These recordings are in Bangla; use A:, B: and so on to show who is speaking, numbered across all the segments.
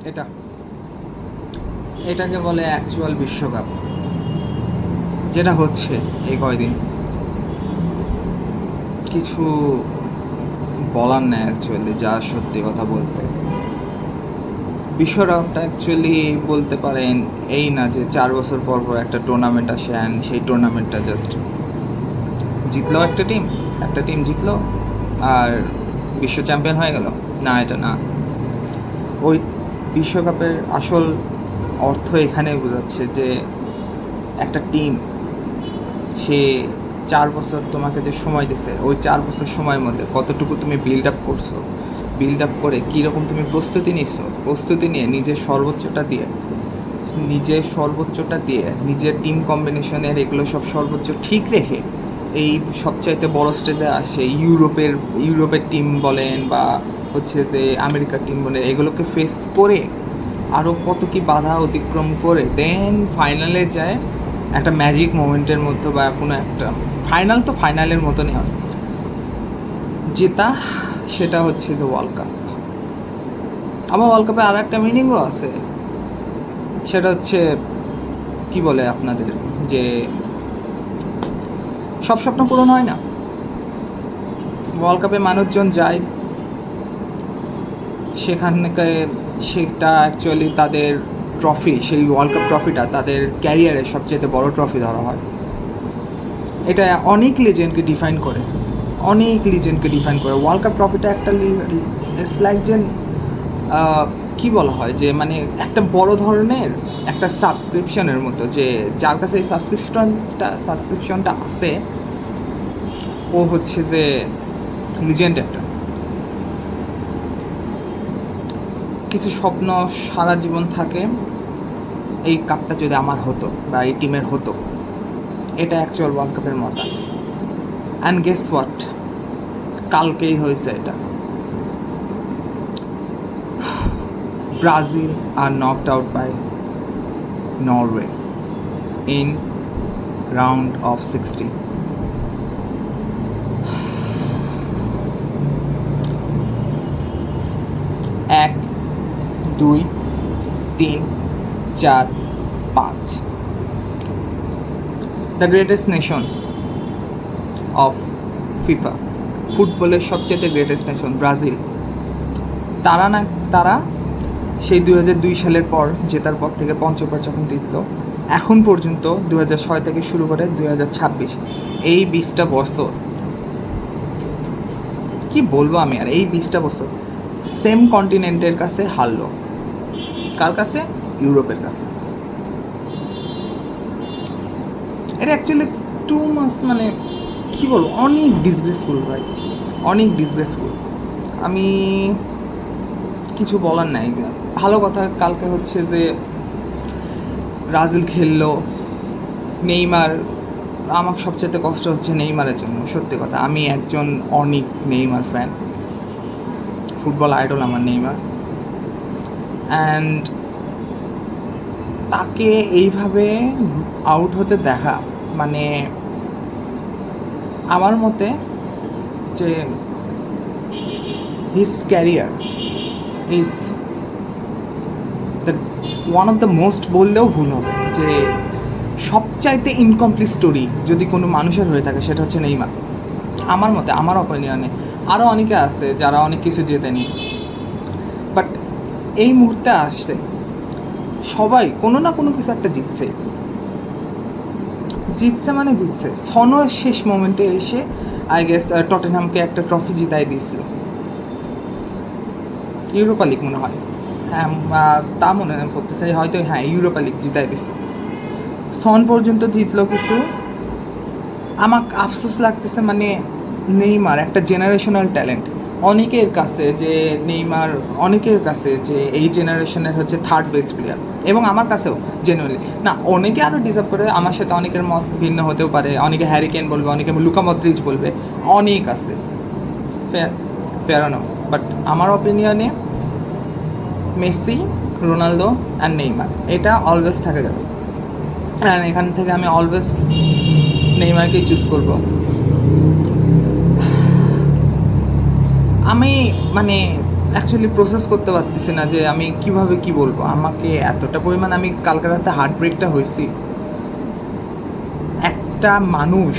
A: এটা এটাকে বলে অ্যাকচুয়াল বিশ্বকাপ, যেটা হচ্ছে এই কয়দিন। কিছু বলার নেই অ্যাকচুয়ালি, যা সত্যি কথা বলতে। বিশ্বকাপটা অ্যাকচুয়ালি বলতে পারেন এই না যে 4 বছর পর পর একটা টুর্নামেন্ট আসে অ্যান্ড সেই টুর্নামেন্টটা জাস্ট জিতলো একটা টিম জিতলো আর বিশ্ব চ্যাম্পিয়ন হয়ে গেল। না, এটা না। ওই বিশ্বকাপের আসল অর্থ এখানে বোঝাচ্ছে যে একটা টিম, সে 4 বছর তোমাকে যে সময় দিছে, ওই 4 বছর সময়ের মধ্যে কতটুকু তুমি বিল্ড আপ করছো, বিল্ড আপ করে কীরকম তুমি প্রস্তুতি নিচ্ছো, প্রস্তুতি নিয়ে নিজের সর্বোচ্চটা দিয়ে নিজের টিম কম্বিনেশনের এগুলো সব সর্বোচ্চ ঠিক রেখে এই সবচাইতে বড় স্টেজে আসে ইউরোপের টিম বলেন বা হচ্ছে যে আমেরিকার টিম বলেন, এগুলোকে ফেস করে আরও কত কি বাধা অতিক্রম করে দেন ফাইনালে যায় একটা ম্যাজিক মোমেন্টের মধ্যে, বা কোনো একটা ফাইনাল তো ফাইনালের মতনই হয় জেতা। সেটা হচ্ছে যে ওয়ার্ল্ড কাপ। আমার ওয়ার্ল্ড কাপে আর একটা মিনিংও আছে, সেটা হচ্ছে কি বলে আপনাদের, যে সব স্বপ্ন পূরণ হয় না। ওয়ার্ল্ড কাপে মানুষজন যায় সেখানকে, সেটা অ্যাকচুয়ালি তাদের ট্রফি, সেই ওয়ার্ল্ড কাপ ট্রফিটা তাদের ক্যারিয়ারের সবচেয়ে বড় ট্রফি ধরা হয়। এটা অনেক লিজেন্ডকে ডিফাইন করে, ওয়ার্ল্ড কাপ ট্রফিটা একটা ইটস লাইক যে কী বলা হয়, যে মানে একটা বড় ধরনের একটা সাবস্ক্রিপশনের মতো, যে যার কাছে এই সাবস্ক্রিপশনটা আছে ও হচ্ছে যে লিজেন্ড একটা। কিছু স্বপ্ন সারা জীবন থাকে, এই কাপটা যদি আমার হতো বা এই টিমের হতো, এটা অ্যাকচুয়াল ওয়ার্ল্ড কাপের মজা। অ্যান্ড গেস হোয়াট, কালকেই হয়েছে এটা। Brazil are knocked out by Norway in round of 16. 1, 2, 3, 4, 5, the greatest nation of FIFA, ফুটবলের সবচেয়ে গ্রেটেস্ট নেশন ব্রাজিল। তারা সেই 2002 সালের পর, জেতার পর থেকে পঞ্চমবার যখন জিতলো, এখন পর্যন্ত 2006 থেকে শুরু করে 2026, এই 20টা বছর, কি বলবো আমি আর, এই 20টা বছর সেম কন্টিনেন্টের কাছে হারলো। কার কাছে? ইউরোপের কাছে। এটা অ্যাকচুয়ালি টু মাস, মানে কি বলবো, অনেক ডিসগ্রেসফুল ভাই, অনেক ডিসগ্রেসফুল। আমি কিছু বলার নাই। ভালো কথা, কালকে হচ্ছে যে ব্রাজিল খেললো, নেইমার, আমার সবচেয়ে কষ্ট হচ্ছে নেইমারের জন্য। সত্যি কথা, আমি একজন অনেক নেইমার ফ্যান, ফুটবল আইডল আমার নেইমার। অ্যান্ড তাকে এইভাবে আউট হতে দেখা, মানে আমার মতে যে his career is the one of the most, বললেও ভুল হবে, যে সবচাইতে ইনকমপ্লিট স্টোরি যদি কোনো মানুষের হয়ে থাকে সেটা হচ্ছে নেইমার। আমার মতে, আমার অপিনিয়নে। আরও অনেকে আছে যারা অনেক কিছু জেতেনি, বাট এই মুহূর্তে আসছে সবাই কোনো না কোনো কিছু একটা জিতছে, সনো শেষ মোমেন্টে এসে আই গেস টটেনহামকে একটা ট্রফি জিতাই দিয়েছিল, ইউরোপা লিগ মনে হয়, হ্যাঁ তা মনে করতেছে, হয়তো হ্যাঁ ইউরোপা লিগ জিতাই দিয়েছিল। সন পর্যন্ত জিতলো কিছু। আমার আফসোস লাগতেছে, মানে নেইমার একটা জেনারেশনাল ট্যালেন্ট, অনেকের কাছে যে এই জেনারেশনের হচ্ছে থার্ড বেস্ট প্লেয়ার, এবং আমার কাছেও জেনুইনলি না, অনেকে আরও ডিজার্ভ করে, আমার সাথে অনেকের মত ভিন্ন হতেও পারে, অনেকে হ্যারি কেন বলবে, অনেকে লুকা মদ্রিচ বলবে, অনেক আছে, ফেয়ার নো, বাট আমার অপিনিয়নে মেসি, রোনালদো অ্যান্ড নেইমার, এটা অলওয়েজ থাকে যাবে। অ্যান্ড এখান থেকে আমি অলওয়েজ নেইমারকেই চুজ করবো। আমি মানে অ্যাকচুয়ালি প্রসেস করতে পারতেছি না যে আমি কিভাবে কি বলবো। আমাকে এতটা পরিমাণ, আমি কালকে রাতে হার্ট ব্রেকটা হয়েছি। একটা মানুষ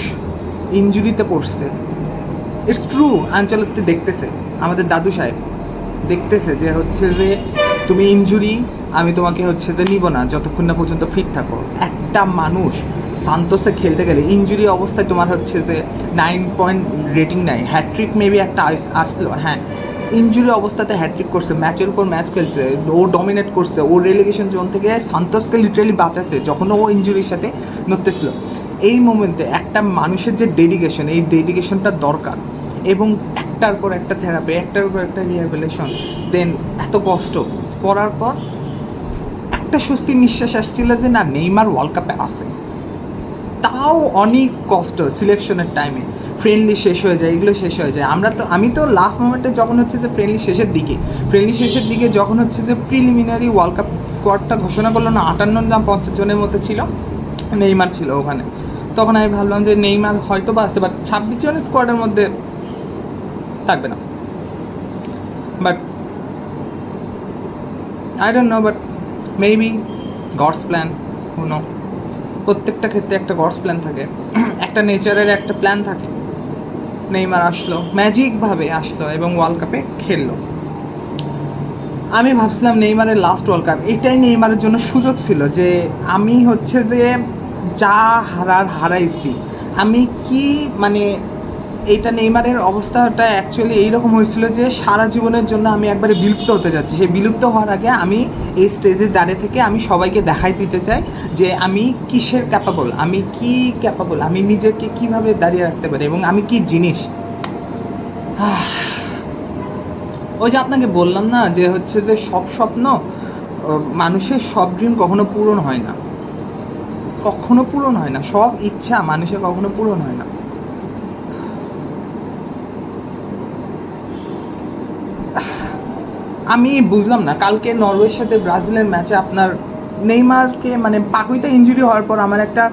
A: ইনজুরিতে পড়ছে, ইটস ট্রু। আঞ্চলিকতে দেখতেছে, আমাদের দাদু সাহেব দেখতেছে যে হচ্ছে যে তুমি ইনজুরি, আমি তোমাকে হচ্ছে যে নিব না যতক্ষণ না পর্যন্ত ফিট থাকো। একটা মানুষ সান্তোসে খেলতে গেলে ইনজুরি অবস্থায় তোমার হচ্ছে যে 9 পয়েন্ট রেটিং নেয়, হ্যাট্রিক মেবি একটা আসলো, হ্যাঁ ইনজুরি অবস্থাতে হ্যাট্রিক করছে, ম্যাচের উপর ম্যাচ খেলছে, ও ডমিনেট করছে, ও রেলিগেশন জোন থেকে সান্তোসকে লিটারালি বাঁচাচ্ছে যখন ও ইনজুরির সাথে নড়তেছিল। এই মোমেন্টে একটা মানুষের যে ডেডিকেশন, এই ডেডিকেশনটা দরকার, এবং একটার পর একটা থেরাপি, একটার পর একটা রিহ্যাবিলিটেশন, দেন এত কষ্ট করার পর একটা স্বস্তির নিঃশ্বাস আসছিল যে না, নেইমার ওয়ার্ল্ড কাপে আসে। তাও অনেক কষ্ট, সিলেকশনের টাইমে ফ্রেন্ডলি শেষ হয়ে যায়, এগুলো শেষ হয়ে যায়। আমি তো লাস্ট মোমেন্টে যখন হচ্ছে যে ফ্রেন্ডলি শেষের দিকে যখন হচ্ছে যে প্রিলিমিনারি ওয়ার্ল্ড কাপ স্কোয়াডটা ঘোষণা করলো না, 58 জন 50 জনের মধ্যে ছিল, নেইমার ছিল ওখানে, তখন আমি ভাবলাম যে নেইমার হয়তো বা আছে, বাট 26 জনের স্কোয়াডের মধ্যে থাকবে না। But I don't know, but maybe God's plan, no. প্রত্যেকটা ক্ষেত্রে একটা গডস প্ল্যান থাকে, একটা নেচারের একটা প্ল্যান থাকে। নেইমার আসলো, ম্যাজিকভাবে আসলো এবং ওয়ার্ল্ড কাপে খেললো। আমি ভাবছিলাম নেইমারের লাস্ট ওয়ার্ল্ড কাপ, এটাই নেইমারের জন্য সুযোগ ছিল যে আমি হচ্ছে যে যা হারাইছি, আমি কি মানে, এইটা নেইমারের অবস্থাটা অ্যাকচুয়ালি এইরকম হয়েছিল যে সারা জীবনের জন্য আমি একবারে বিলুপ্ত হতে যাচ্ছি। সেই বিলুপ্ত হওয়ার আগে আমি এই স্টেজে দাঁড়িয়ে থেকে আমি সবাইকে দেখাই দিতে চাই যে আমি কিসের ক্যাপাবল, আমি নিজেকে কিভাবে দাঁড়িয়ে রাখতে পারি এবং আমি কি জিনিস। ওই যে আপনাকে বললাম না যে হচ্ছে যে সব স্বপ্ন, মানুষের সব ড্রিম কখনো পূরণ হয় না, সব ইচ্ছা মানুষের কখনো পূরণ হয় না। আমি বুঝলাম না, কালকে নরওয়ের সাথে ব্রাজিলের ম্যাচে আপনার নেইমারকে মানে পাকুইতে ইনজুরি হওয়ার পর আমার একটা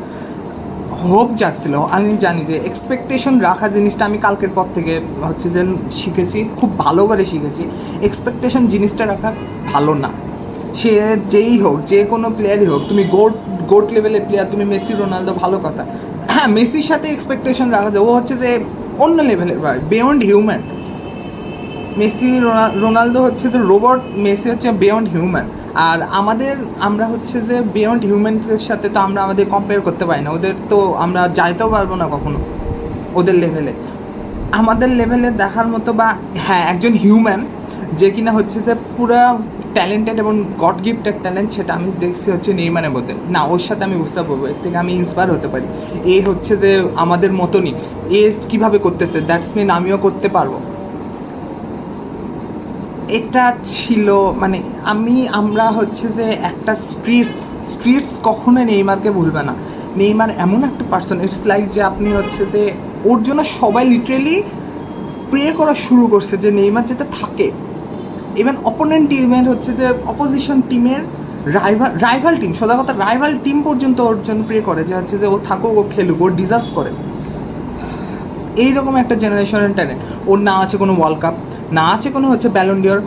A: হোপ জাগছিল। আমি জানি যে এক্সপেকটেশন রাখা জিনিসটা আমি কালকের পর থেকে হচ্ছে যে শিখেছি, খুব ভালো করে শিখেছি। এক্সপেকটেশন জিনিসটা রাখা ভালো না। সে যেই হোক, যে কোনো প্লেয়ারই হোক, তুমি গোট লেভেলের প্লেয়ার, তুমি মেসি রোনালদো, ভালো কথা, হ্যাঁ মেসির সাথে এক্সপেকটেশন রাখা যায়, ও হচ্ছে যে অন্য লেভেলের, বিয়ন্ড হিউম্যান। মেসি রোনালদো হচ্ছে যে রোবট, মেসি হচ্ছে বিয়ন্ড হিউম্যান। আর আমরা হচ্ছে যে বিয়ন্ড হিউম্যানদের সাথে তো আমরা আমাদের কম্পেয়ার করতে পারি না, ওদের তো আমরা যাইতেও পারবো না কখনো ওদের লেভেলে। আমাদের লেভেলে দেখার মতো, বা হ্যাঁ একজন হিউম্যান যে কিনা হচ্ছে যে পুরো ট্যালেন্টেড এবং গড গিফটেড ট্যালেন্ট, সেটা আমি দেখছি হচ্ছে নেইমারের মধ্যে। না, ওর সাথে আমি বুঝতে পারবো, এর থেকে আমি ইন্সপায়ার হতে পারি। এ হচ্ছে যে আমাদের মতনই, এ কীভাবে করতেছে, দ্যাটস মিন আমিও করতে পারবো। এটা ছিল মানে আমরা হচ্ছে যে একটা স্ট্রিটস কখনো নেইমারকে ভুলবে না। নেইমার এমন একটা পার্সন, ইটস লাইক যে আপনি হচ্ছে যে ওর জন্য সবাই লিটারেলি প্রে করা শুরু করছে যে নেইমার যাতে থাকে। ইভেন অপোনেন্ট টিমের হচ্ছে যে অপোজিশন টিমের রাইভাল টিম, সোজা কথা রাইভাল টিম পর্যন্ত ওর জন্য প্রে করে যে হচ্ছে যে ও থাকুক, ও খেলুক, ও ডিজার্ভ করে। এইরকম একটা জেনারেশনের ট্যালেন্ট। ওর না আছে কোনো ওয়ার্ল্ড কাপ, না আছে কোনো হচ্ছে ব্যালন ডিওর,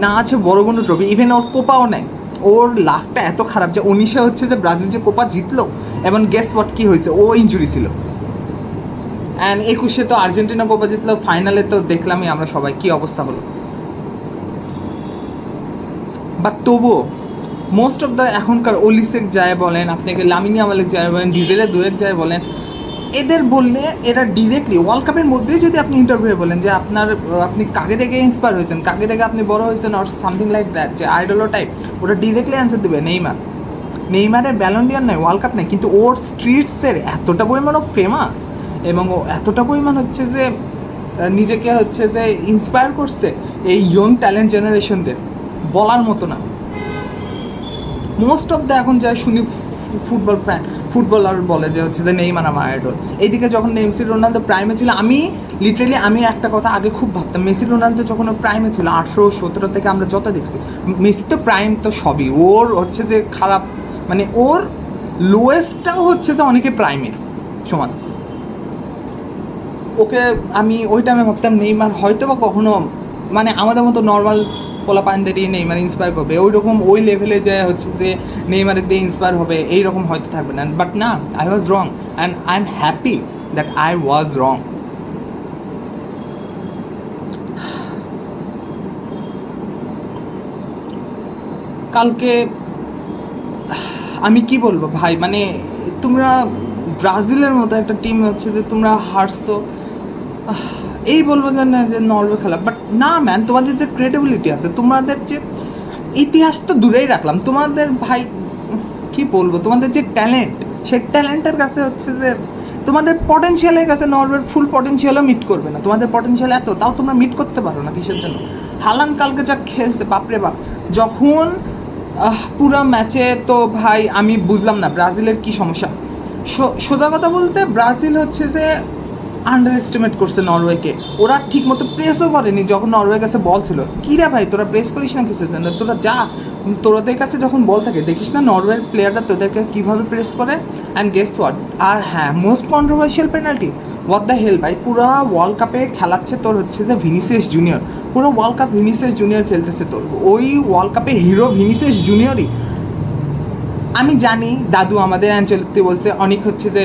A: না আছে বড় কোনো ট্রফি, ইভেন ওর কোপাও নেয়। ওর লাকটা এত খারাপ যে 19-এ হচ্ছে যে ব্রাজিল যে কোপা জিতলো, এবং গেস হোয়াট কী হয়েছে, ও ইনজুরি ছিল। অ্যান্ড 21-এ তো আর্জেন্টিনা কোপা জিতলো, ফাইনালে তো দেখলামই আমরা সবাই কী অবস্থা হলো। বাট তবুও মোস্ট অফ দ্য এখনকার ওলিসেক যায় বলেন, আপনাকে লামিনী আমালেক যায় বলেন, ডিজেলে দুয়েক যায় বলেন, এদের বললে এরা ডিরেক্টলি ওয়ার্ল্ড কাপের মধ্যেই যদি আপনি ইন্টারভিউ বলেন যে আপনি কাকে দেখে ইন্সপায়ার হয়েছেন, কাকে দেখে আপনি বড় হয়েছেন, অর সামথিং লাইক দ্যাট, যে আইডলো টাইপ, ওটা ডিরেক্টলি অ্যান্সার দেবে নেইমারের ব্যালন ডিওর নয়, ওয়ার্ল্ড কাপ নেই, কিন্তু ওর স্ট্রিটসের এতটা পরিমাণ ফেমাস, এবং ও এতটা পরিমাণ হচ্ছে যে নিজেকে হচ্ছে যে ইন্সপায়ার করছে এই ইয়ং ট্যালেন্ট জেনারেশনদের, বলার মতো না। মোস্ট অফ দ্য এখন যা শুনি ফুটবলার বলে যে হচ্ছে যে নেইমার আমার আইডল। এইদিকে যখন মেসি রোনালদো প্রাইমে ছিল, আমি একটা কথা আগে খুব ভাবতাম, মেসি রোনালদো যখন ও প্রাইমে ছিল 18-17 থেকে আমরা যত দেখছি, মেসি তো প্রাইম তো সবই, ওর হচ্ছে যে খারাপ মানে ওর লোয়েস্টটাও হচ্ছে যে অনেকে প্রাইমের সমান। ওকে আমি ওই টাইমে ভাবতাম নেইমার হয়তো বা কখনো মানে আমাদের মতো নর্মাল পোলাপানদেরই নেইমার ইন্সপায়ার করবে, ওই রকম ওই লেভেলে যে হচ্ছে যে নেইমারের দিয়ে ইন্সপায়ার হবে এইরকম হয়তো থাকবে না। বাট না, I was wrong and I am happy that I was wrong. কালকে আমি কি বলবো ভাই, মানে তোমরা ব্রাজিলের মতো একটা টিম হচ্ছে যে তোমরা হারছো, এই বলবো যে না যে নরওয়ে খেলা, বাট না ম্যান, তোমাদের যে ক্রেডিবিলিটি আছে, তোমাদের যে ইতিহাস তো দূরেই রাখলাম, তোমাদের ভাই কি বলবো, তোমাদের যে ট্যালেন্ট, সেই ট্যালেন্টের কাছে হচ্ছে যে তোমাদের পটেনশিয়ালের কাছে নরওয়ের ফুল পটেনশিয়ালও মিট করবে না। তোমাদের পটেনশিয়াল এত, তাও তোমরা মিট করতে পারো না, কিসের জন্য? হালান কালকে যা খেলছে বাপরে বাপ, যখন পুরো ম্যাচে তো ভাই আমি বুঝলাম না ব্রাজিলের কি সমস্যা। সোজা কথা বলতে ব্রাজিল হচ্ছে যে আন্ডার এস্টিমেট করছে নরওয়েকে, ওরা ঠিক মতো প্রেসও করেনি যখন নরওয়ের কাছে বল ছিল। কী রে ভাই, তোরা প্রেস করিস না কিছু, তোরা যা, তোরাদের কাছে যখন বল থাকে দেখিস না নরওয়ের প্লেয়াররা তোদেরকে কীভাবে প্রেস করে। অ্যান্ড গেস হোয়াট, আর হ্যাঁ, most controversial penalty, what the hell ভাই, পুরো ওয়ার্ল্ড কাপে খেলাচ্ছে তোর হচ্ছে যে ভিনিসিয়াস জুনিয়র, পুরো ওয়ার্ল্ড কাপ ভিনিসিয়াস জুনিয়র খেলতেছে তোর, ওই ওয়ার্ল্ড কাপে হিরো ভিনিসিয়াস জুনিয়রই। আমি জানি দাদু আমাদের অ্যাঞ্চেলতি বলছে অনেক হচ্ছে যে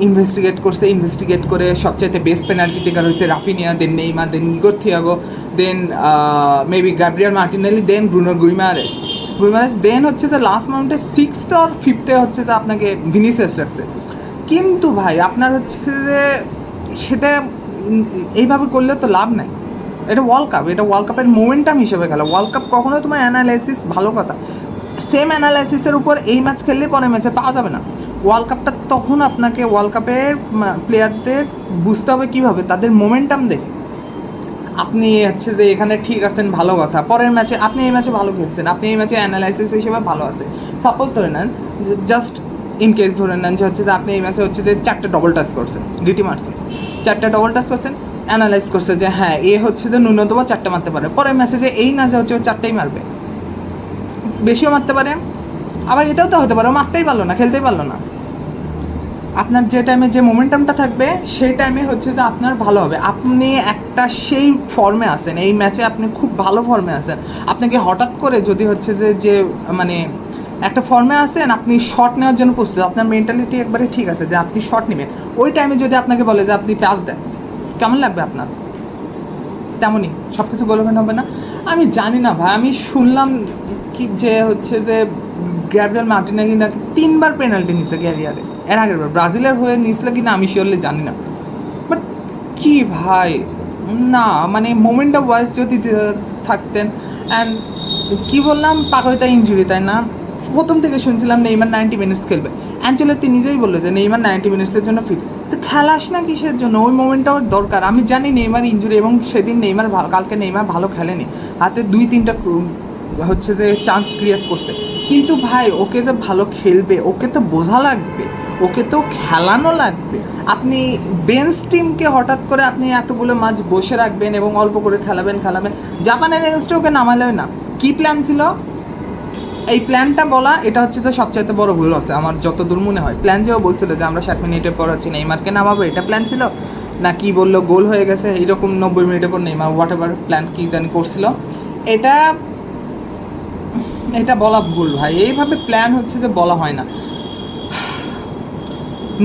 A: ইনভেস্টিগেট করে সবচাইতে বেস্ট পেনাল্টি টেকার হয়েছে রাফিনিয়া, দেন নেইমার, দেন ইগোর থিয়াগো, দেন মেবি গ্যাব্রিয়েল মার্টিনেলি, দেন ব্রুনো গুইমারেস, দেন হচ্ছে যে লাস্ট মোমেন্টে 6th or 5th হচ্ছে যে আপনাকে ভিনিসিয়াস রাখছে। কিন্তু ভাই আপনার হচ্ছে যে সেটা এইভাবে করলে তো লাভ নাই। এটা ওয়ার্ল্ড কাপ, এটা ওয়ার্ল্ড কাপের মোমেন্টাম হিসেবে খেলা। ওয়ার্ল্ড কাপ কখনো তোমার অ্যানালাইসিস, ভালো কথা, সেম অ্যানালাইসিসের উপর এই ম্যাচ খেললে পরের ম্যাচে পাওয়া যাবে না। ওয়ার্ল্ড কাপটা তখন আপনাকে ওয়ার্ল্ড কাপের প্লেয়ারদের বুঝতে হবে কীভাবে, তাদের মোমেন্টাম দেখে। আপনি হচ্ছে যে এখানে ঠিক আছেন, ভালো কথা, পরের ম্যাচে আপনি এই ম্যাচে ভালো খেলছেন, আপনি এই ম্যাচে অ্যানালাইসিস হিসেবে ভালো আছে। সাপোজ ধরে নেন, জাস্ট ইন কেস ধরে নেন যে হচ্ছে যে আপনি এই ম্যাচে হচ্ছে যে 4টে ডবল টাচ করছেন, ডিটি মারছেন, 4টে ডবল টাচ করছেন, অ্যানালাইজ করছে যে হ্যাঁ এ হচ্ছে যে ন্যূনতম 4টে মারতে পারে, পরের ম্যাচে যে এই না যে হচ্ছে 4টেই মারবে, বেশিও মারতে পারে, আবার এটাও তো হতে পারে ও মারতেই পারলো না, খেলতেই পারলো না। আপনার যে টাইমে যে মোমেন্টামটা থাকবে সেই টাইমে হচ্ছে যে আপনার ভালো হবে। আপনি একটা সেই ফর্মে আছেন, এই ম্যাচে আপনি খুব ভালো ফর্মে আছেন, আপনাকে হঠাৎ করে যদি হচ্ছে যে মানে একটা ফর্মে আছেন, আপনি শট নেওয়ার জন্য প্রস্তুত, আপনার মেন্টালিটি একবারে ঠিক আছে যে আপনি শট নেবেন, ওই টাইমে যদি আপনাকে বলে যে আপনি পাস দেন, কেমন লাগবে আপনার? তেমনই সব কিছু বলবেন, হবে না? আমি জানি না ভাই, আমি শুনলাম কি যে হচ্ছে যে গ্যাব্রিয়েল মার্টিনেলি নাকি 3বার পেনাল্টি নিছে ক্যারিয়ারে, এর আগের বার ব্রাজিলের হয়ে নিছিল কি না আমি শিওরলি জানি না, বাট কি ভাই, না মানে মোমেন্টটা ওয়াইজ যদি থাকতেন। অ্যান্ড কি বললাম, পাকইতা ইঞ্জুরি, তাই না? প্রথম থেকে শুনছিলাম নেইমার 90 মিনিটস খেলবে, অ্যাঞ্চেলত্তি নিজেই বললো যে নেইমার 90 মিনিটসের জন্য ফিট, তো খেলাস না কিসের জন্য? ওই মোমেন্টটা ওর দরকার। আমি জানি নেইমার ইঞ্জুরি, এবং সেদিন নেইমার কালকে নেইমার ভালো খেলেনি, হাতে 2-3টা হচ্ছে যে চান্স ক্রিয়েট করছে, কিন্তু ভাই ওকে যে ভালো খেলবে ওকে তো বোঝা লাগবে, ওকে তো খেলানো লাগবে। আপনি বেঞ্চ টিমকে হঠাৎ করে আপনি এতগুলো ম্যাচ বসে রাখবেন এবং অল্প করে খেলাবেন। জাপানের এগেনস্টে ওকে নামালেও না, কী প্ল্যান ছিল? এই প্ল্যানটা বলা, এটা হচ্ছে যে সবচাইতে বড় ভুল আছে আমার যতদূর মনে হয়। প্ল্যান যেও বলছিল যে আমরা 60 মিনিটের পর হচ্ছে নেইমারকে নামাবো, এটা প্ল্যান ছিল না? কি বললো, গোল হয়ে গেছে এইরকম 90 মিনিটের পর নেইমার, হোয়াট এভার প্ল্যান কি জানি করছিল, এটা এটা বলা ভুল ভাই, এইভাবে প্ল্যান হচ্ছে যে বলা হয় না।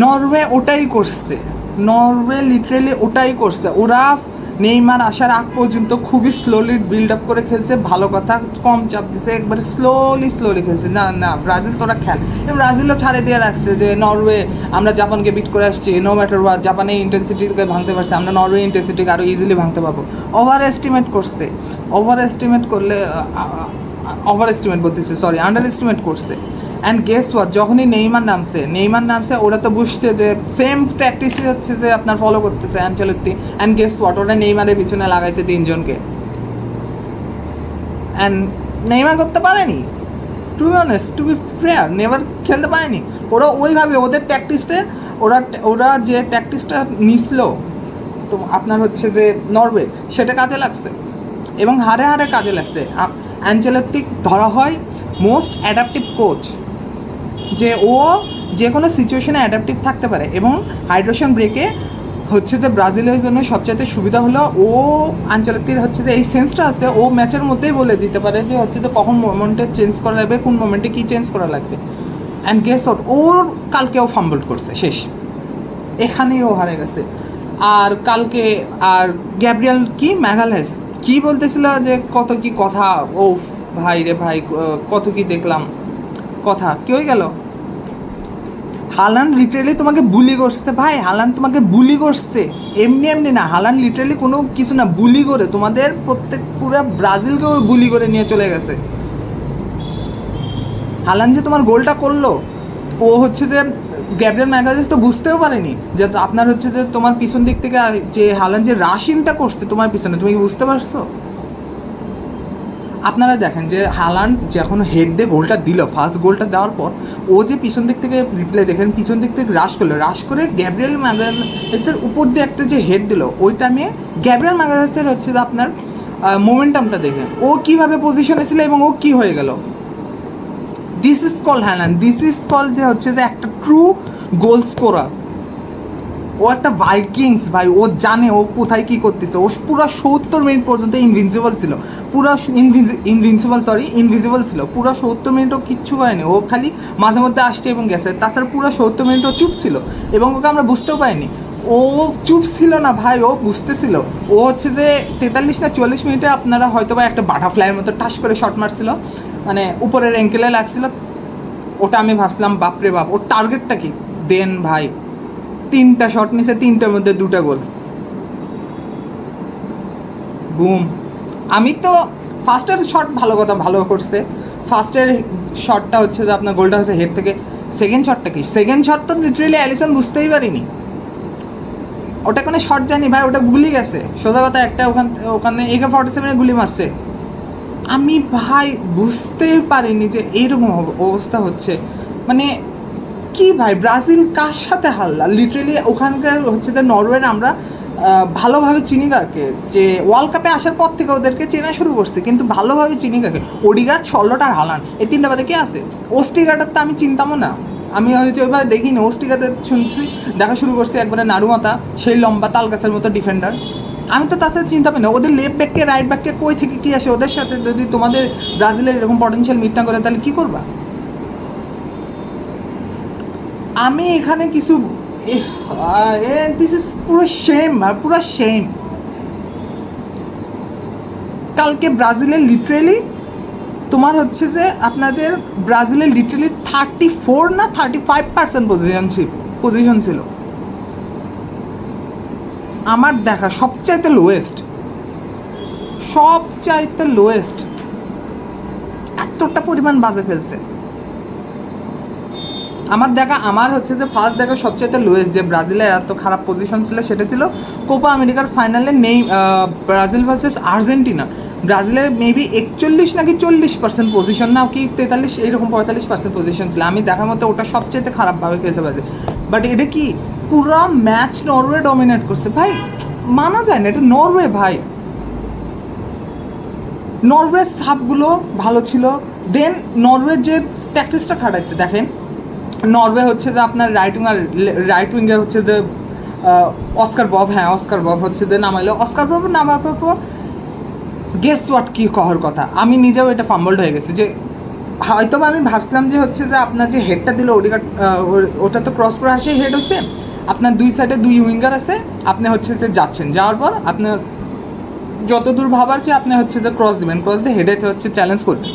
A: নরওয়ে ওটাই করছে, নরওয়ে লিটারেলি ওটাই করছে। ওরা নেইমার আসার আগ পর্যন্ত খুবই স্লোলি বিল্ড আপ করে খেলছে, ভালো কথা, কম চাপ দিছে, একবারে স্লোলি খেলছে। না ব্রাজিল তোরা খেল, ব্রাজিলও ছাড়ে দিয়ে রাখছে যে নরওয়ে আমরা জাপানকে বিট করে আসছি, নো ম্যাটার ওয়াট, জাপানের ইন্টেন্সিটিকে ভাঙতে পারছে, আমরা নরওয়ে ইন্টেন্সিটিকে আরও ইজিলি ভাঙতে পারবো। ওভার এস্টিমেট আন্ডার এস্টিমেট করছে। অ্যান্ড গেস ওয়াট, যখনই নেইমার নামছে ওরা তো বুঝছে যে সেম প্র্যাকটিসই হচ্ছে যে আপনার ফলো করতেছে অ্যাঞ্চেলত্তি। অ্যান্ড গেস ওয়াট, ওরা নেইমারের পিছনে লাগাইছে 3জনকে, অ্যান্ড নেইমার করতে পারেনি, to be honest, to be fair, never খেলতে পারেনি। ওরা ওইভাবে ওদের প্র্যাকটিসে ওরা যে প্র্যাকটিসটা নিছিল তো আপনার হচ্ছে যে নরওয়ে, সেটা কাজে লাগছে এবং হারে কাজে লাগছে। অ্যাঞ্চেলত্তি ধরা হয় মোস্ট অ্যাডাপটিভ কোচ, যে ও যে কোনো সিচুয়েশনে অ্যাডাপটিভ থাকতে পারে এবং হাইড্রেশন ব্রেকে হচ্ছে যে ব্রাজিলের জন্য সবচাইতে সুবিধা হলো ও আঞ্চলিকের হচ্ছে যে এই সেন্সটা আছে, ও ম্যাচের মধ্যেই বলে দিতে পারে যে হচ্ছে যে কখন মোমেন্টে চেঞ্জ করা লাগবে, কোন মোমেন্টে কী চেঞ্জ করা লাগবে। অ্যান্ড গেস আউট, ওর কালকেও ফাম্বল করছে, শেষ, এখানেই ও হারে গেছে। আর কালকে আর গ্যাব্রিয়েল কি ম্যাগালেস কি বলতেছিল যে কত কি কথা, ও ভাই রে ভাই, কত কি দেখলাম কথা, কি হয়ে গেল। হালান লিটারেলি তোমাকে বুলি করছে ভাই, হালান তোমাকে বুলি করছে, এমনি এমনি না, হালান লিটারেলি কোনো কিছু না, বুলি করে তোমাদের প্রত্যেক পুরো ব্রাজিলকে বুলি করে নিয়ে চলে গেছে। হালান যে তোমার গোলটা করলো, ও হচ্ছে যে গ্যাব্রিয়েল ম্যাগালেস তো বুঝতেও পারেনি যে আপনার হচ্ছে যে তোমার পিছন দিক থেকে যে হালান যে রাশিনটা করছে তোমার পিছনে, তুমি কি বুঝতে পারছো? আপনারা দেখেন যে হালান্ড যখন হেড দিয়ে গোলটা দিল, ফার্স্ট গোলটা দেওয়ার পর ও যে পিছন দিক থেকে রিপ্লে দেখেন, পিছন দিক থেকে রাশ করলো, রাশ করে গ্যাব্রিয়েল ম্যাগালেসের উপর দিয়ে একটা যে হেড দিল, ওই টাইমে গ্যাব্রিয়েল ম্যাগালেসের হচ্ছে যে আপনার মোমেন্টামটা দেখেন ও কীভাবে পজিশনে ছিল এবং ও কী হয়ে গেল। This is call Haaland, this is call যে হচ্ছে যে একটা ট্রু গোল স্কোরার। ও একটা ভাইকিংস ভাই, ও জানে ও কোথায় কী করতেছে, ও পুরো 70 মিনিট পর্যন্ত ইনভিনসিবল ছিল, পুরো ইনভিজিবল ছিল পুরো 70 মিনিটও কিচ্ছু করেনি, ও খালি মাঝে মধ্যে আসছে এবং গেছে, তাছাড়া পুরো 70 মিনিটও চুপ ছিল এবং ওকে আমরা বুঝতেও পারিনি। ও চুপ ছিল না ভাই, ও বুঝতেছিল। ও হচ্ছে যে 43 না 44 মিনিটে আপনারা হয়তো বা একটা বাটারফ্লাইয়ের মতো টাস করে শট মারছিল, মানে উপরের অ্যাঙ্কেলে লাগছিল, ওটা আমি ভাবছিলাম বাপরে বাপ ওর টার্গেটটা কি। দেন ভাই 3টা শট নিছে, 3টার মধ্যে 2টা গোল, বুম। আমি তো ফার্স্টের শট ভালো কথা ভালো করছে, ফার্স্টের শটটা হচ্ছে যে আপনার গোলটা হচ্ছে হেড থেকে। সেকেন্ড শটটা কি, সেকেন্ড শট তো লিটারেলি অ্যালিসন বুঝতেই পারিনি, ওটা কোনো শট জানি ভাই, ওটা গুলি গেছে সোজা কথা, একটা ওখানে AK-47 গুলি মারছে। আমি ভাই বুঝতেই পারিনি যে এইরকম অবস্থা হচ্ছে, মানে কি ভাই, ব্রাজিল কার সাথে হারলা লিটারেলি। ওখানকার হচ্ছে যে নরওয়ের আমরা ভালোভাবে চিনি কাকে, যে ওয়ার্ল্ড কাপে আসার পর থেকে ওদেরকে চেনা শুরু করছে, কিন্তু ভালোভাবে চিনি কাকে, ওডিগার্ড, শর্লট আর হালান্ড, এই 3টা বাদে কে আছে। ওস্টিগার্ডের তো আমি চিনতামও না, আমি হয়তো ওইভাবে দেখিনি, ওস্টিগার্ডের শুনছি, দেখা শুরু করছি একবারে নারুমাতা, সেই লম্বা তাল গাছের মতো ডিফেন্ডার, আমি তো তাছাড়া চিন্তা পাই না। ওদের লেফট ব্যাককে রাইট ব্যাককে কই থেকে কী আসে, ওদের সাথে যদি তোমাদের ব্রাজিলের এরকম পটেনশিয়াল মিট না করে তাহলে কী করবা। আমি এখানে কিছু দিস ইজ পুরো সেম, পুরো সেম। কালকে ব্রাজিলের লিটারেলি তোমার হচ্ছে যে আপনাদের ব্রাজিলের লিটারেলি 34 না 35% পজিশন ছিল, আমার দেখা সবচাইতে লোয়েস্ট, সবচাইতে লোয়েস্ট, এতটা পরিমাণ বাজে ফেলছে। আমার দেখা, আমার হচ্ছে যে ফার্স্ট দেখা সবচেয়ে লোয়েস্ট যে ব্রাজিলের এত খারাপ পজিশন ছিল সেটা ছিল কোপা আমেরিকার ফাইনালে নেই, ব্রাজিল ভার্সেস আর্জেন্টিনা। ব্রাজিলের মেবি 41 নাকি 40% পজিশন, না কি 43 এইরকম 45% পজিশন ছিল, আমি দেখার মতো ওটা সবচেয়ে খারাপভাবে খেলছে ব্রাজিল। বাট এটা কি পুরো ম্যাচ নরওয়ে ডমিনেট করছে ভাই, মানা যায় না, এটা নরওয়ে ভাই। নরওয়ের সাবগুলো ভালো ছিল, দেন নরওয়ের যে প্র্যাকটিসটা খাটাইছে দেখেন, নরওয়ে হচ্ছে যে আপনার রাইট উইঙ্গে হচ্ছে যে অস্কার বব, হ্যাঁ অস্কার বব হচ্ছে যে নামাইলো, অস্কার বব নামার পর গেস হোয়াট কী করার কথা, আমি নিজেও এটা ফাম্বলড হয়ে গেছি, যে হয়তো আমি ভাবছিলাম যে হচ্ছে যে আপনার যে হেডটা দিল ওটা তো ক্রস করে আসে হেড হচ্ছে, আপনার দুই সাইডে 2 উইঙ্গার আছে, আপনি হচ্ছে যে যাচ্ছেন, যাওয়ার পর আপনার যতদূর ভাবার যে আপনি হচ্ছে যে ক্রস দিবেন, ক্রস দিয়ে হেডে হচ্ছে চ্যালেঞ্জ করবেন,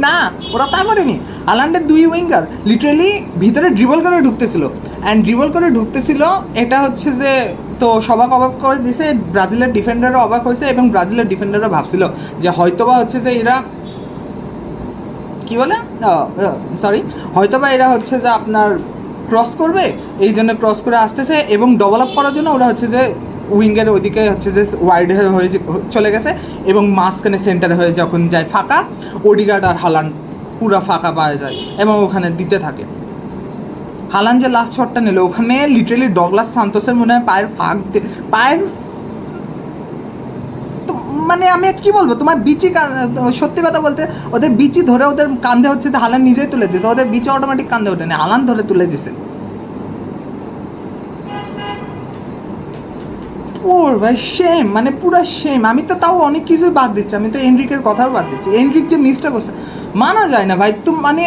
A: না ওরা তা করেনি। হালান্ডের 2 উইঙ্গার লিটারেলি ভিতরে ড্রিবল করে ঢুকতেছিল, অ্যান্ড ড্রিবল করে ঢুকতেছিল, এটা হচ্ছে যে তো সবাক অবাক করে দিছে, ব্রাজিলের ডিফেন্ডাররা অবাক হয়েছে এবং ব্রাজিলের ডিফেন্ডাররা ভাবছিল যে হয়তোবা হচ্ছে যে এরা কী বলে, সরি, হয়তোবা এরা হচ্ছে যে আপনার ক্রস করবে, এই জন্য ক্রস করে আসতেছে এবং ডবল আপ করার জন্য ওরা হচ্ছে যে উইঙ্গের ওইদিকে হচ্ছে যে ওয়াইড হয়ে চলে গেছে এবং মাঝখানে সেন্টারে হয়ে যখন যায় ফাঁকা, ওডিগার্ড আর হালান্ড পুরো ফাঁকা পাওয়া যায় এবং ওখানে দিতে থাকে। হালান্ড যে লাস্ট শটটা নিল ওখানে লিটারেলি ডগলাস সান্তোসের মনে হয় পায়ের মানে আমি কি বলবো, তোমার বিচি, সত্যি কথা বলতে ওদের বিচি ধরে ওদের কান্দে হচ্ছে যে হালান্ড নিজেই তুলে দিয়েছে, ওদের বিচি অটোমেটিক কান্দে ওঠেনি, হালান্ড ধরে তুলে দিছে। ওর ভাই সেম, মানে পুরো সেম। আমি তো তাও অনেক কিছু বাদ দিচ্ছি, আমি তো এনরিকের কথাও বাদ দিচ্ছি। এনরিক যে মিসটা করছে মানা যায় না ভাই। তো মানে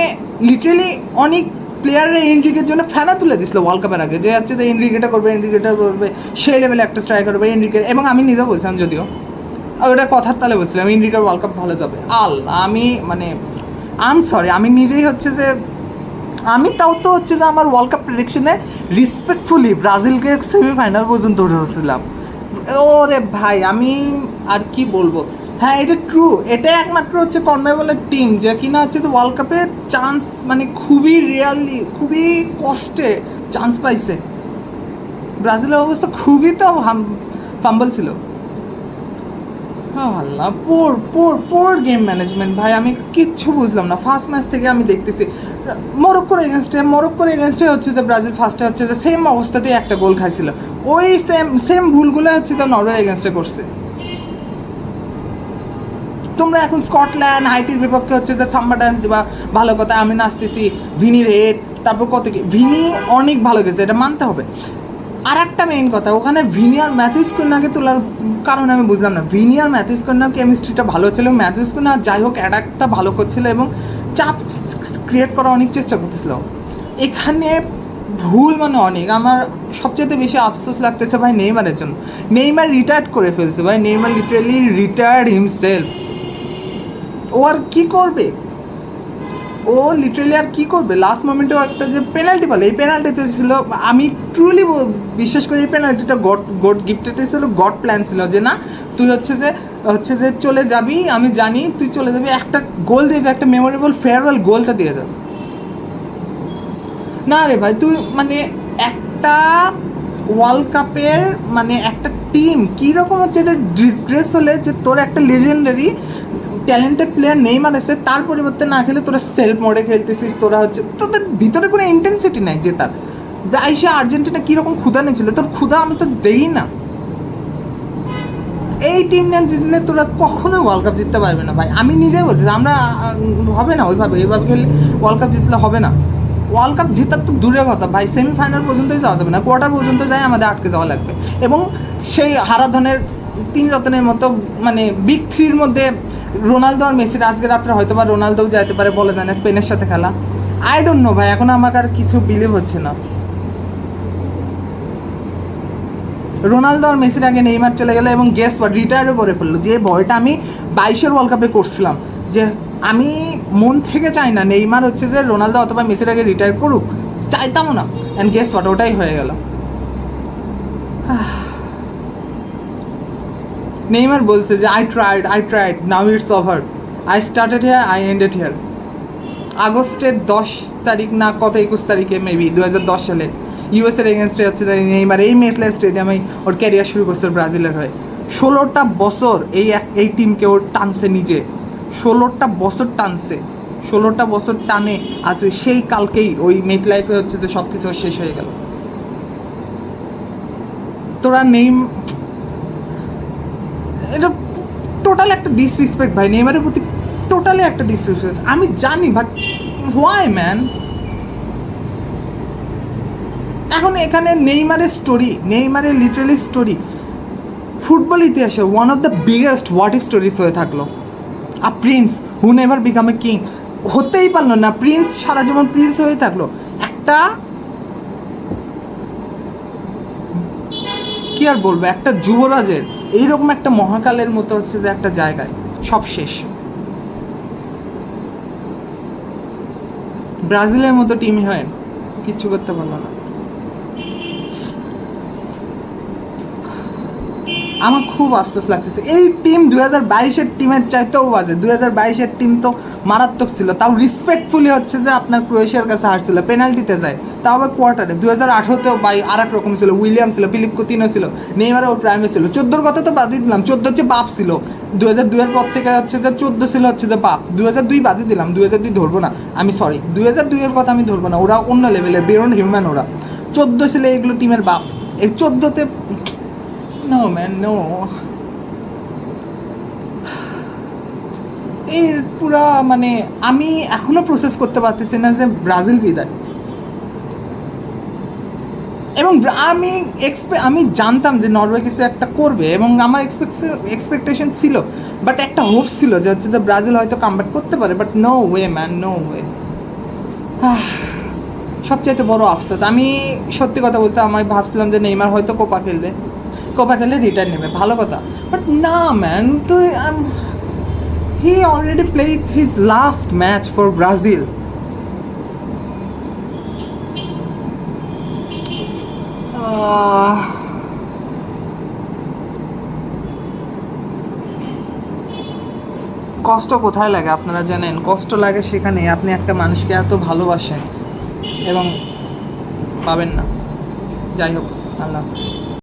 A: লিটারেলি অনেক প্লেয়াররা এনরিকের জন্য ফ্যানা তুলে দিছিল ওয়ার্ল্ড কাপের আগে, যে হচ্ছে যে এনরিক এটা করবে, এনরিক এটা করবে, সেই লেভেলে একটা স্ট্রাইকার হবে এনরিকের। এবং আমি নিজেও বলছিলাম, যদিও ওটা কথার তালে বলছিলাম এনরিকের ওয়ার্ল্ড কাপ ভালো যাবে। আমি মানে সরি, আমি নিজেই হচ্ছে যে আমি তাও তো হচ্ছে যে আমার ওয়ার্ল্ড কাপ প্রেডিকশনে রিসপেক্টফুলি ব্রাজিলকে সেমিফাইনাল পর্যন্ত উঠেছিলাম। ওরে ভাই আমি আর কি বলবো। হ্যাঁ এটা ট্রু, এটা একমাত্র হচ্ছে কনমেবলের টিম যে কিনা হচ্ছে যে ওয়ার্ল্ড কাপে চান্স মানে খুবই রিয়ালি, খুবই কষ্টে চান্স পাইছে। ব্রাজিলের অবস্থা খুবই তো ফাম্বল ছিল। আল্লাহ, পোর পোর পোর গেম ম্যানেজমেন্ট ভাই। আমি কিচ্ছু বুঝলাম না ফার্স্ট ম্যাচ থেকে। আমি দেখতেছি মরক্কোর এগেনস্টে হচ্ছে যে ব্রাজিল ফার্স্টে হচ্ছে যে সেম অবস্থাতেই একটা গোল খাইছিল। ওই সেম সেম ভুলগুলো হচ্ছে যে নরওয়ের এগেনস্টে করছে। তোমরা এখন স্কটল্যান্ড হাইতির বিপক্ষে হচ্ছে যে সাম্বা ডান্স দিবা, ভালো কথা, আমি নাচতেছি, ভিনি রেড, তারপর কত কি, ভিনি অনেক ভালো গেছে, এটা মানতে হবে। আর একটা মেইন কথা, ওখানে ভিনি আর ম্যাথিউস কুন্নাকে তোলার কারণ আমি বুঝলাম না। ভিনি আর ম্যাথিউস কুন্নার কেমিস্ট্রিটা ভালো ছিল, ম্যাথিউস কুন্না যাই হোক অ্যাটাকটা ভালো করছিল এবং চাপ ক্রিয়েট করার অনেক চেষ্টা করতেছিল। এখানে ভুল মানে অনেক। আমার সবচেয়ে বেশি আফসোস লাগতেছে ভাই নেইমারের জন্য। নেইমার রিটায়ার্ড করে ফেলছে ভাই, নেইমার লিটারালি রিটায়ার্ড হিমসেলফ। ও আর কি করবে, ও লিটারালি আর কি করবে। লাস্ট মোমেন্টেও একটা যে পেনাল্টি বলে, এই পেনাল্টি ছিল, আমি ট্রুলি বিশ্বাস করি এই পেনাল্টিটা গড গিফটেড ছিল, গড প্ল্যান ছিল যে না তুই হচ্ছে যে চলে যাবি, আমি জানি তুই চলে যাবি, একটা গোল দিয়ে যা, একটা মেমোরেবল ফেয়ারওয়েল গোলটা দিয়ে যাবে। না রে ভাই, তুই মানে একটা ওয়ার্ল্ড কাপের মানে একটা টিম কীরকম হচ্ছে এটা ডিসগ্রেস হলে যে তোর একটা লেজেন্ডারি ট্যালেন্টেড প্লেয়ার নেইমার এসে তার পরিবর্তে না খেলে তোরা সেলফ মোডে খেলতেছিস, তোরা হচ্ছে তোদের ভিতরে কোনো ইন্টেন্সিটি নাই জেতার। এসে আর্জেন্টিনা কীরকম ক্ষুধা নিয়েছিল, তোর ক্ষুধা আমি তো দেই না। এই টিম নিয়ে জিতলে তোরা কখনোই ওয়ার্ল্ড কাপ জিততে পারবে না ভাই। আমি নিজেই বলছি আমরা হবে না ওইভাবে, এইভাবে খেলে ওয়ার্ল্ড কাপ জিতলে হবে না। ওয়ার্ল্ড কাপ জেতার তো দূরের কথা ভাই, সেমিফাইনাল পর্যন্তই যাওয়া যাবে না, কোয়ার্টার পর্যন্ত যাই আমাদের আটকে যাওয়া লাগবে। এবং সেই হারাধনের তিন রতনের মতো মানে বিগ থ্রির মধ্যে রোনালদো আর মেসির আজকে রাত্রে হয়তো বা রোনালদোও যাইতে পারে, বলে যায় না, স্পেনের সাথে খেলা। আই ডোন্ট নো ভাই, এখন আমাকে আর কিছু বিলিভ হচ্ছে না। রোনালদো আর মেসির আগে নেইমার চলে গেলো এবং গেস বা রিটায়ারও করে ফেললো। যে ভয়টা আমি 22-এর ওয়ার্ল্ড কাপে করছিলাম, যে আমি মন থেকে চাই না নেইমার হচ্ছে যে রোনালদো অথবা মেসির আগে রিটায়ার করুক, চাইতামও না। অ্যান্ড গেস হোয়াট, ওটাই হয়ে গেল। নেইমার বলছে যে I tried now it's over, I started here, I ended here. আগস্টের 10 তারিখ না কত 21 তারিখে মেবি 2010 সালে ইউএসের এগেনস্টে হচ্ছে নেইমার এই মেটলাইফ স্টেডিয়ামে ওর ক্যারিয়ার শুরু করছে ব্রাজিলের হয়ে। 16টা বছর এই টিমকে ওর টানছে নিজে, 16টা বছর টানছে, 16টা বছর টানে আছে। সেই কালকেই ওই মেটলাইফে হচ্ছে যে সব কিছু শেষ হয়ে গেল। তোরা এটা টোটাল একটা ডিসরেসপেক্ট ভাই, নেইমারের প্রতি টোটালি একটা ডিসরেসপেক্ট। আমি জানি বাট হোয়াই ম্যান। এখন এখানে নেইমারের স্টোরি, নেইমারের লিটারালি স্টোরি ফুটবল ইতিহাসে one of the biggest what if stories হয়ে থাকলো। A prince who never became a king, হতেই পারলো না, প্রিন্স সারা জীবন প্রিন্স হয়ে থাকলো। একটা কি আর বলবো, একটা যুবরাজের এইরকম একটা মহাকালের মতো হচ্ছে যে একটা জায়গায় সব শেষ। ব্রাজিলের মতো টিমই হয় কিচ্ছু করতে পারলো না। আমার খুব আফসোস লাগতেছে। এই টিম 2022-এর টিমের চাইতেও বাজে। 2022-এর টিম তো মারাত্মক ছিল, তাও রিসপেক্টফুলি হচ্ছে যে আপনার ক্রোয়েশিয়ার কাছে হারছিল, পেনাল্টিতে যায়, তাও আবার কোয়ার্টারে। 2018-তেও বাই আর এক রকম ছিল, উইলিয়াম ছিল, ফিলিপ কুতিনো ছিল, নেইমার ওর প্রাইমে ছিল। 14-র কথা তো বাদই দিলাম, 14 হচ্ছে বাপ ছিল। 2002-এর পর থেকে হচ্ছে যে 14 ছিল হচ্ছে যে বাপ। 2002 বাদই দিলাম, 2002 ধরবো না, আমি সরি, 2002-এর কথা আমি ধরবো না, ওরা অন্য লেভেলের, বিয়ন্ড হিউম্যান ওরা। 14 ছিল এগুলো টিমের বাপ। এই 14-তে নো ম্যান নো। এর পুরা মানে আমি এখনো প্রসেস করতে পারতেছি না যে ব্রাজিল বিদায়। এবং আমি জানতাম যে নরওয়ে কিছু একটা করবে এবং আমার এক্সপেকটেশন ছিল, বাট একটা হোপ ছিল যে হচ্ছে যে ব্রাজিল হয়তো কামব্যাক করতে পারে, but no way man, no way. সবচাইতে বড় আফসোস, আমি সত্যি কথা বলতে আমি ভাবছিলাম যে নেইমার হয়তো কোপা খেলবে, কোপা খেলে রিটায়ার নেবে, ভালো কথা, বাট না ম্যান, তো he already played his last match for Brazil. কষ্ট কোথায় লাগে আপনারা জানেন? কষ্ট লাগে সেখানে আপনি একটা মানুষকে এত ভালোবাসেন এবং পাবেন না। যাই হোক, আল্লাহ হাফিজ।